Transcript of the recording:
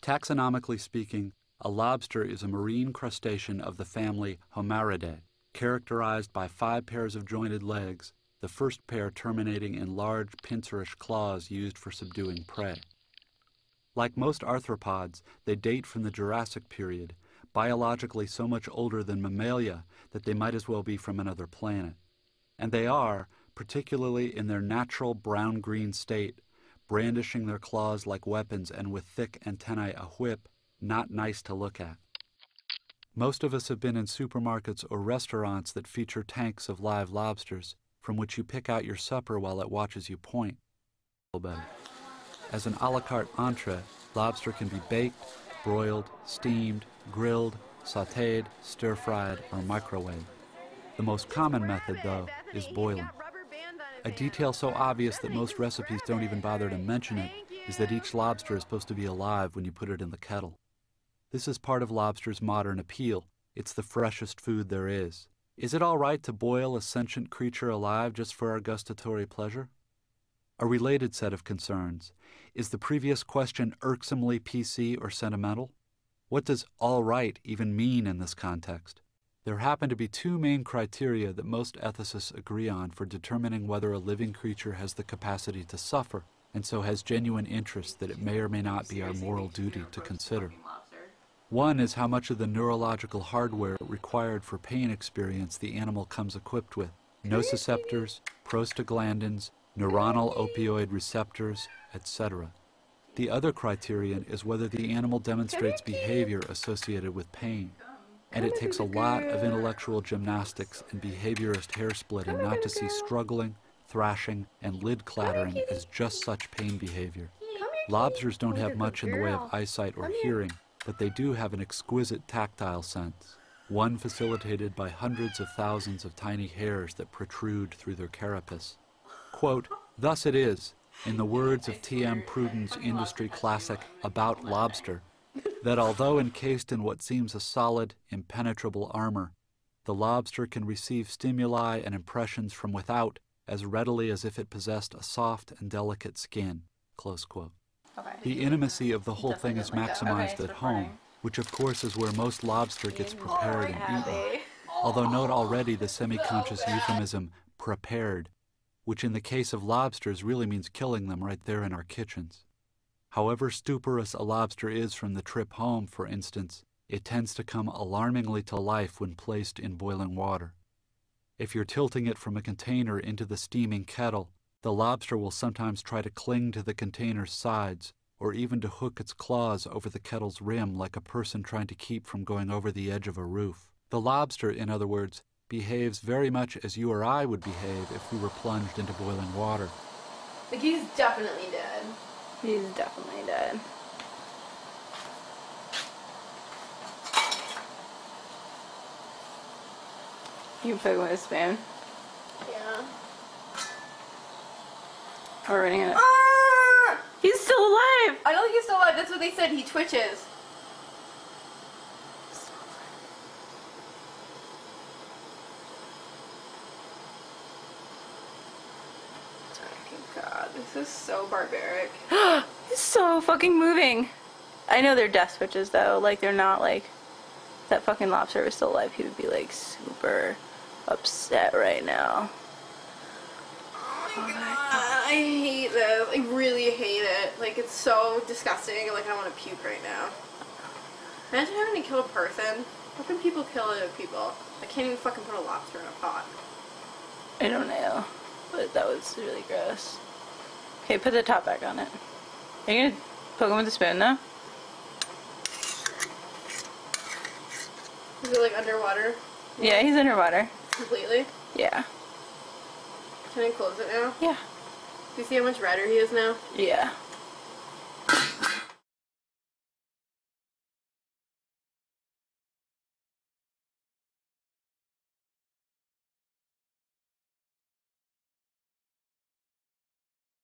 Taxonomically speaking, a lobster is a marine crustacean of the family Homaridae, characterized by 5 pairs of jointed legs, the first pair terminating in large pincerish claws used for subduing prey. Like most arthropods, they date from the Jurassic period, biologically so much older than mammalia that they might as well be from another planet. And they are, particularly in their natural brown-green state, brandishing their claws like weapons and with thick antennae a whip, not nice to look at. Most of us have been in supermarkets or restaurants that feature tanks of live lobsters, from which you pick out your supper while it watches you point. As an a la carte entree, lobster can be baked, broiled, steamed, grilled, sautéed, stir-fried, or microwaved. The most common method, though, is boiling. A detail so obvious that most recipes don't even bother to mention it is that each lobster is supposed to be alive when you put it in the kettle. This is part of lobster's modern appeal. It's the freshest food there is. Is it all right to boil a sentient creature alive just for our gustatory pleasure? A related set of concerns. Is the previous question irksomely PC or sentimental? What does all right even mean in this context? There happen to be 2 main criteria that most ethicists agree on for determining whether a living creature has the capacity to suffer, and so has genuine interest that it may or may not be our moral duty to consider. One is how much of the neurological hardware required for pain experience the animal comes equipped with: nociceptors, prostaglandins, neuronal opioid receptors, etc. The other criterion is whether the animal demonstrates behavior associated with pain. And it takes a lot of intellectual gymnastics and behaviorist hair-splitting not to see struggling, thrashing, and lid clattering as just such pain behavior. Lobsters don't have much in the way of eyesight or hearing, but they do have an exquisite tactile sense, one facilitated by hundreds of thousands of tiny hairs that protrude through their carapace. Quote, "Thus it is, in the words of T.M. Pruden's industry classic About Lobster, that although encased in what seems a solid, impenetrable armor, the lobster can receive stimuli and impressions from without as readily as if it possessed a soft and delicate skin." Close quote. Okay. The intimacy of the whole thing is maximized at home, which of course is where most lobster gets prepared and eaten. Although note already the semi-conscious euphemism, prepared, which in the case of lobsters really means killing them right there in our kitchens. However stuporous a lobster is from the trip home, for instance, it tends to come alarmingly to life when placed in boiling water. If you're tilting it from a container into the steaming kettle, the lobster will sometimes try to cling to the container's sides, or even to hook its claws over the kettle's rim like a person trying to keep from going over the edge of a roof. The lobster, in other words, behaves very much as you or I would behave if we were plunged into boiling water. Like, he's definitely dead. He's definitely dead. You can poke him with a spoon. Yeah. Or running it. Ah! He's still alive! I don't think he's still alive. That's what they said. He twitches. God, this is so barbaric. He's so fucking moving. I know they're death switches though. Like, they're not like, if that fucking lobster was still alive, he would be like super upset right now. Oh my God. I hate this. I really hate it. Like, it's so disgusting. Like, I want to puke right now. Imagine having to kill a person. How can people kill other people? I can't even fucking put a lobster in a pot. I don't know. But that was really gross. Okay, put the top back on it. Are you gonna poke him with a spoon though? Is it like underwater? Yeah, he's underwater. Completely? Yeah. Can I close it now? Yeah. Do you see how much redder he is now? Yeah.